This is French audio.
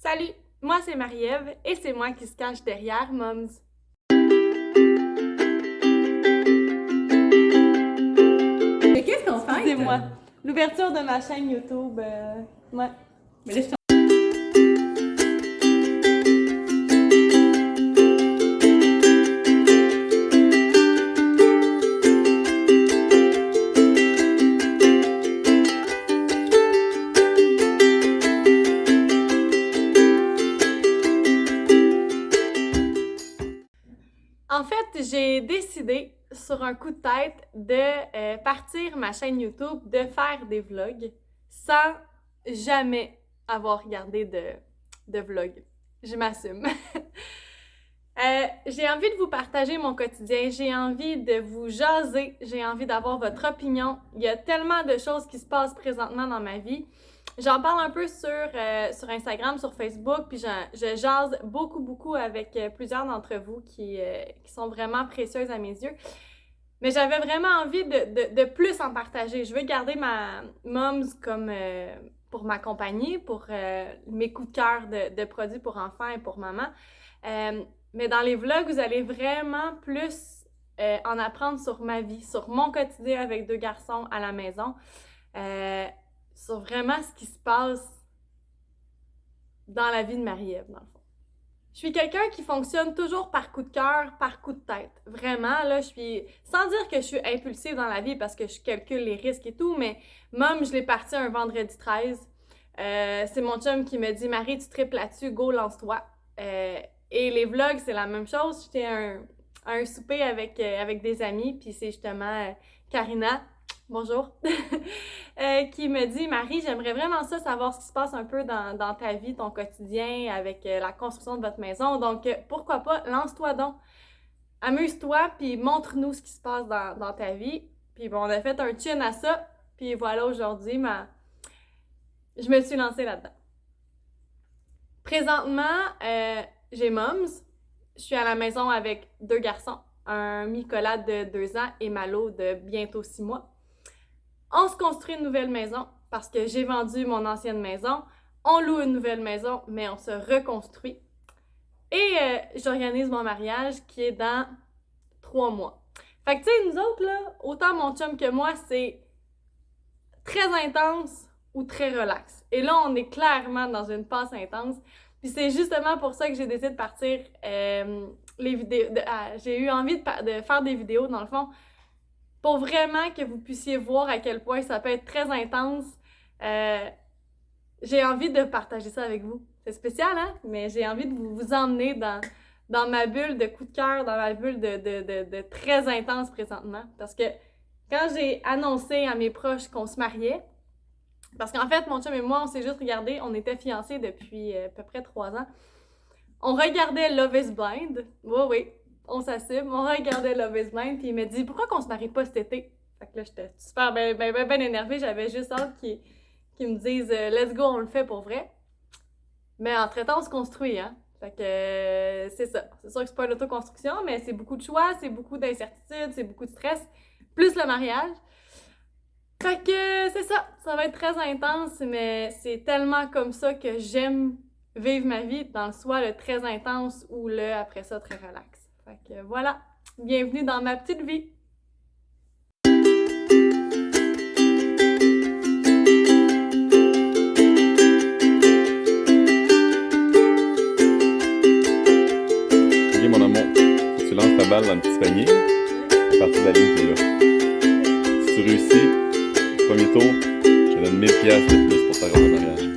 Salut, moi c'est Marie-Ève et c'est moi qui se cache derrière Moms. Mais qu'est-ce qu'on fait? Excusez-moi, l'ouverture de ma chaîne YouTube, ouais. Mais là, je En fait, j'ai décidé sur un coup de tête de partir ma chaîne YouTube, de faire des vlogs sans jamais avoir regardé de vlog. Je m'assume. J'ai envie de vous partager mon quotidien, j'ai envie de vous jaser, j'ai envie d'avoir votre opinion. Il y a tellement de choses qui se passent présentement dans ma vie. J'en parle un peu sur Instagram, sur Facebook, puis je jase beaucoup avec plusieurs d'entre vous qui sont vraiment précieuses à mes yeux. Mais j'avais vraiment envie de plus en partager. Je veux garder ma Moms comme pour m'accompagner, pour mes coups de cœur de produits pour enfants et pour maman. Mais dans les vlogs, vous allez vraiment plus en apprendre sur ma vie, sur mon quotidien avec 2 garçons à la maison. Sur vraiment ce qui se passe dans la vie de Marie-Ève, dans le fond. Je suis quelqu'un qui fonctionne toujours par coup de cœur, par coup de tête. Vraiment, là, je suis... Sans dire que je suis impulsive dans la vie parce que je calcule les risques et tout, mais Mom, je l'ai parti un vendredi 13. C'est mon chum qui me dit « Marie, tu tripes là-dessus, go, lance-toi. » Et les vlogs, c'est la même chose. J'étais à un souper avec des amis, puis c'est justement Karina, bonjour, qui me dit « Marie, j'aimerais vraiment ça, savoir ce qui se passe un peu dans ta vie, ton quotidien, avec la construction de votre maison. Donc, pourquoi pas, lance-toi donc, amuse-toi, puis montre-nous ce qui se passe dans ta vie. » Puis bon, on a fait un chin à ça, puis voilà, aujourd'hui, je me suis lancée là-dedans. Présentement, j'ai Moms. Je suis à la maison avec 2 garçons, un Nicolas de 2 ans et Malo de bientôt 6 mois. On se construit une nouvelle maison parce que j'ai vendu mon ancienne maison. On loue une nouvelle maison, mais on se reconstruit. Et j'organise mon mariage qui est dans 3 mois. Fait que tu sais, nous autres, là, autant mon chum que moi, c'est très intense ou très relax. Et là, on est clairement dans une passe intense. Puis c'est justement pour ça que j'ai décidé de partir les vidéos. J'ai eu envie de faire des vidéos, dans le fond, pour vraiment que vous puissiez voir à quel point ça peut être très intense. J'ai envie de partager ça avec vous. C'est spécial, hein? Mais j'ai envie de vous emmener dans ma bulle de coup de cœur, dans ma bulle de très intense présentement. Parce que quand j'ai annoncé à mes proches qu'on se mariait, parce qu'en fait, mon chum et moi, on s'est juste regardés, on était fiancés depuis à peu près 3 ans. On regardait Love is Blind. Oui, on s'assume. On regardait Love is Blind, puis il m'a dit « Pourquoi qu'on se marie pas cet été? » Fait que là, j'étais super ben énervée. J'avais juste hâte qu'ils me disent « Let's go, on le fait pour vrai. » Mais entre-temps, on se construit, hein? Fait que c'est ça. C'est sûr que c'est pas une autoconstruction, mais c'est beaucoup de choix, c'est beaucoup d'incertitudes, c'est beaucoup de stress, plus le mariage. Fait que c'est ça, ça va être très intense, mais c'est tellement comme ça que j'aime vivre ma vie, dans le soit le très intense ou le après ça très relax. Fait que voilà, bienvenue dans ma petite vie! Ok mon amour, tu lances ta balle dans le petit panier, à partir de la ligne qui est là. Si tu réussis, premier tour, je te donne 1000$ de plus pour ta robe de mariage.